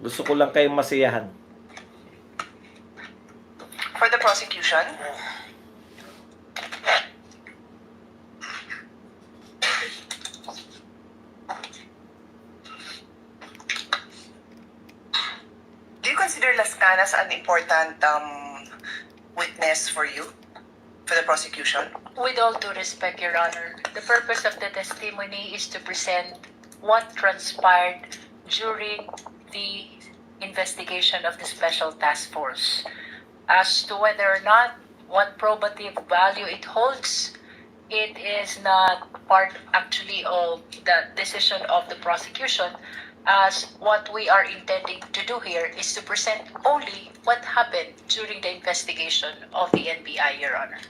Gusto ko lang kayong masiyahan. For the prosecution, do you consider Las Canas an important witness for you, for the prosecution? With all due respect, Your Honor, the purpose of the testimony is to present what transpired during the investigation of the Special Task Force. As to whether or not what probative value it holds, it is not part actually of the decision of the prosecution, as what we are intending to do here is to present only what happened during the investigation of the NBI, Your Honor.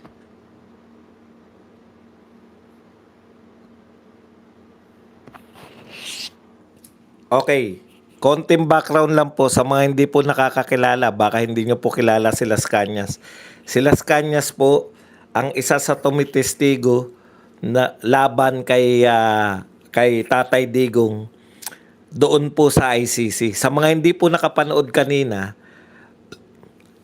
Okay. Konting background lang po sa mga hindi po nakakakilala. Baka hindi nyo po kilala si Las Cañas. Si Las Cañas po ang isa sa tumitestigo na laban kay Tatay Digong doon po sa ICC. Sa mga hindi po nakapanood kanina,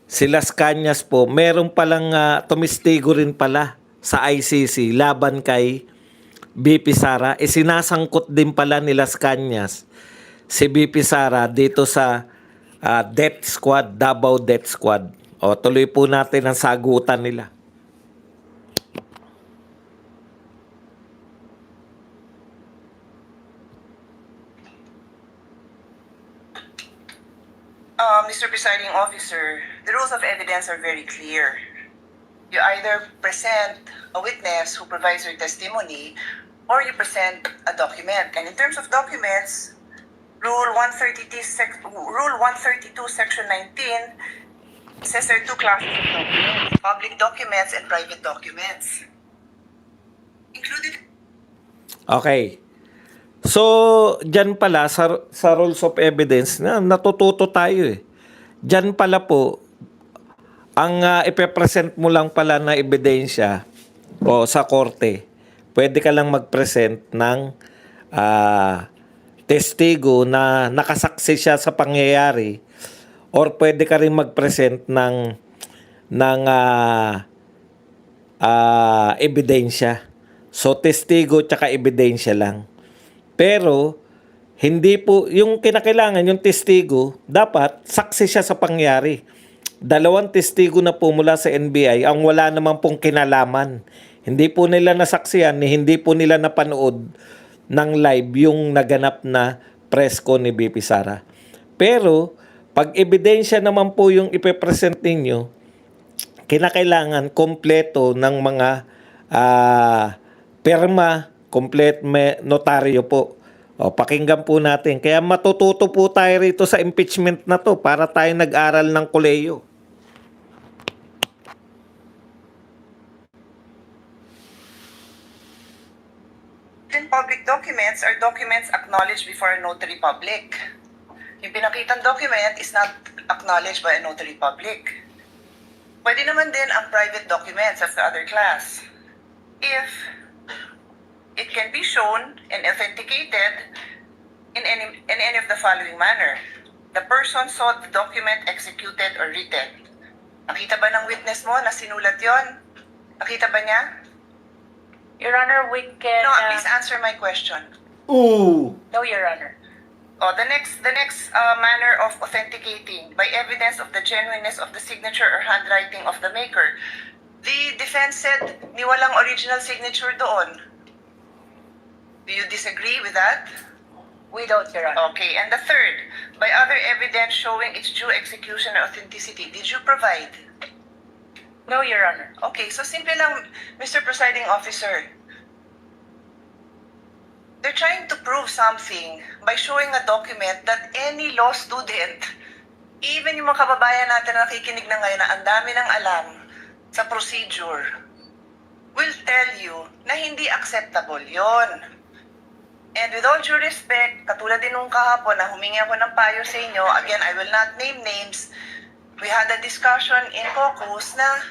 si Las Cañas po, meron palang tumistigo rin pala sa ICC laban kay BP Sara. Sinasangkot din pala ni Las Cañas si BP Sara dito sa death squad, Davao Death Squad. O, tuloy po natin ang sagutan nila. Mr. Presiding Officer, the rules of evidence are very clear. You either present a witness who provides your testimony, or you present a document. And in terms of documents, Rule 132, Section 19 says there are two classes of documents: public documents and private documents. Included. Okay. So, dyan pala sa rules of evidence, natututo tayo eh. Dyan pala po, ang ipepresent mo lang pala na ebidensya o sa korte, pwede ka lang mag-present ng testigo na nakasaksi siya sa pangyayari, or pwede ka rin mag-present ng ebidensya. So, testigo tsaka ebidensya lang. Pero, hindi po, yung kinakailangan, yung testigo, dapat saksi siya sa pangyari. 2 testigo na po mula sa NBI ang wala naman pong kinalaman. Hindi po nila nasaksihan, hindi po nila napanood ng live yung naganap na presko ni BP Sara. Pero, pag ebidensya naman po yung ipepresent ninyo, kinakailangan kompleto ng mga perma, notaryo po. O, pakinggan po natin. Kaya matututo po tayo rito sa impeachment na to para tayo nag-aral ng koleyo. Public documents are documents acknowledged before a notary public. Yung pinakitang document is not acknowledged by a notary public. Pwede naman din ang private documents as the other class, if it can be shown and authenticated in any of the following manner. The person saw the document executed or written. Nakita ba ng witness mo na sinulat yon? Nakita ba niya? Your Honor, we can... No, please answer my question. Ooh! No, Your Honor. Oh, the next manner of authenticating by evidence of the genuineness of the signature or handwriting of the maker. The defense said ni walang original signature doon. Do you disagree with that? We don't, Your Honor. Okay, and the third, by other evidence showing its due execution or authenticity, did you provide? No, Your Honor. Okay, so simple lang, Mr. Presiding Officer. They're trying to prove something by showing a document that any law student, even yung mga kababayan natin na nakikinig na ngayon na ang dami ng alam sa procedure, will tell you na hindi acceptable yon. And with all due respect, katulad din nung kahapon na humingi ako ng payo sa inyo, again, I will not name names, we had a discussion in caucus na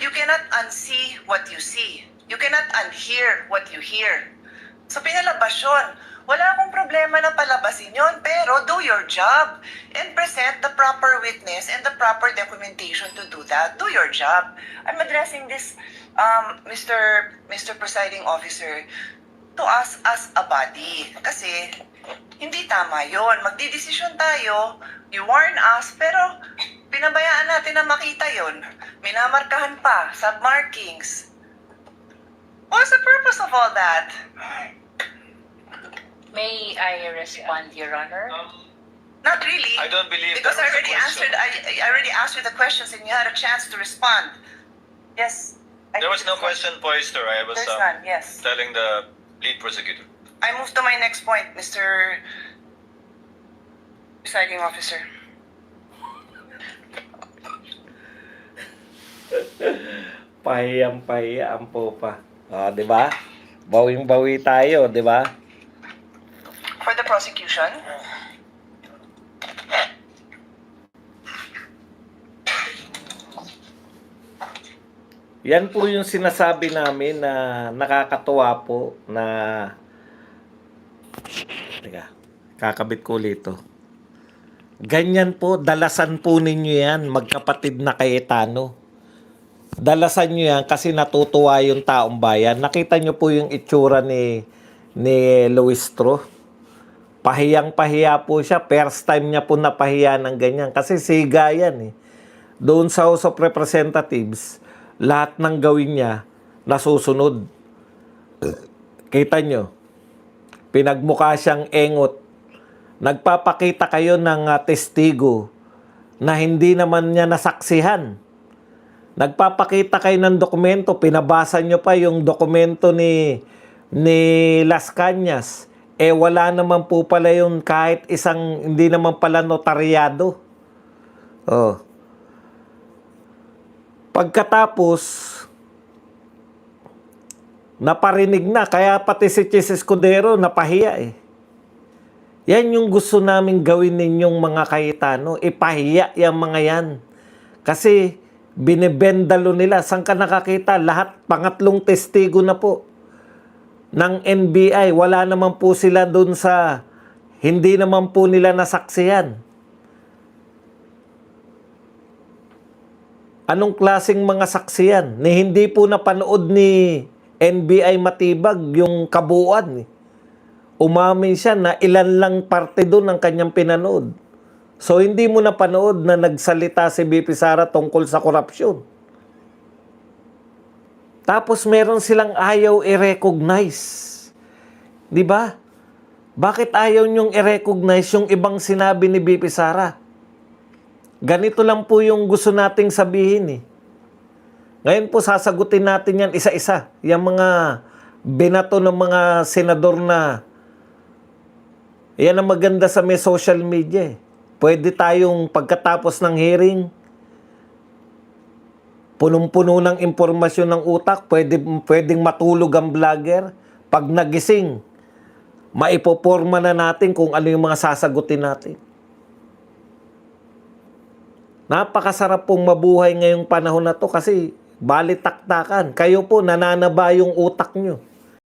you cannot unsee what you see. You cannot unhear what you hear. So pinalabas yun. Wala akong problema na palabasin yon, pero do your job and present the proper witness and the proper documentation to do that. Do your job. I'm addressing this, Mr. Presiding Officer, to us as a body. Kasi hindi tama yon. Magdidesisyon tayo, you warn us, pero pinabayaan natin na makita yon. Minamarkahan pa, submarkings. What's the purpose of all that? May I respond, Your Honor? Not really. I don't believe Because I that was already the question. answered. I already asked you the questions, and you had a chance to respond. Yes. There was no question posed, sir. I was There's none. Yes. telling the lead prosecutor. I move to my next point, Mr. Presiding Officer. Pahiyang-pahiyang po pa. Di ba? Bawing-bawi tayo, di ba? For the prosecution, Yan po yung sinasabi namin na nakakatuwa po na... Teka, kakabit ko ulit ito. Ganyan po, dalasan po ninyo yan, magkapatid na Cayetano. Dalasan nyo yan kasi natutuwa yung taong bayan. Nakita nyo po yung itsura ni Luistro. Pahiyang-pahiya po siya. First time niya po napahiya ng ganyan. Kasi siga yan eh. Doon sa House of Representatives, lahat ng gawin niya nasusunod. Kita nyo, pinagmukha siyang engot. Nagpapakita kayo ng testigo na hindi naman niya nasaksihan. Nagpapakita kayo ng dokumento, pinabasa nyo pa yung dokumento ni Las Cañas. Wala naman po pala yun kahit isang, hindi naman pala notaryado. Oh. Pagkatapos, naparinig na, kaya pati si Chis Escudero napahiya eh. Yan yung gusto namin gawin ninyong mga Cayetano. Ipahiya yung mga yan. Kasi binibendalo nila. Saan ka nakakita? Lahat, pangatlong testigo na po ng NBI. Wala naman po sila dun sa, hindi naman po nila nasaksihan. Anong klaseng mga saksiyan? Ni hindi po napanood ni NBI Matibag yung kabuuan. Umamin siya na ilan lang parte doon ang kanyang pinanood. So hindi mo napanood na nagsalita si BP Sara tungkol sa korupsyon. Tapos meron silang ayaw i-recognize. Di ba? Bakit ayaw nyong i-recognize yung ibang sinabi ni BP Sara? Ganito lang po yung gusto nating sabihin eh. Ngayon po sasagutin natin yan isa-isa. Yung mga binato ng mga senador na yan ang maganda sa may social media eh. Pwede tayong pagkatapos ng hearing, punong-puno ng impormasyon ng utak, pwedeng matulog ang vlogger. Pag nagising, maipoporma na natin kung ano yung mga sasagutin natin. Napakasarap pong mabuhay ngayong panahon na to kasi balitaktakan. Kayo po, nananaba yung utak nyo.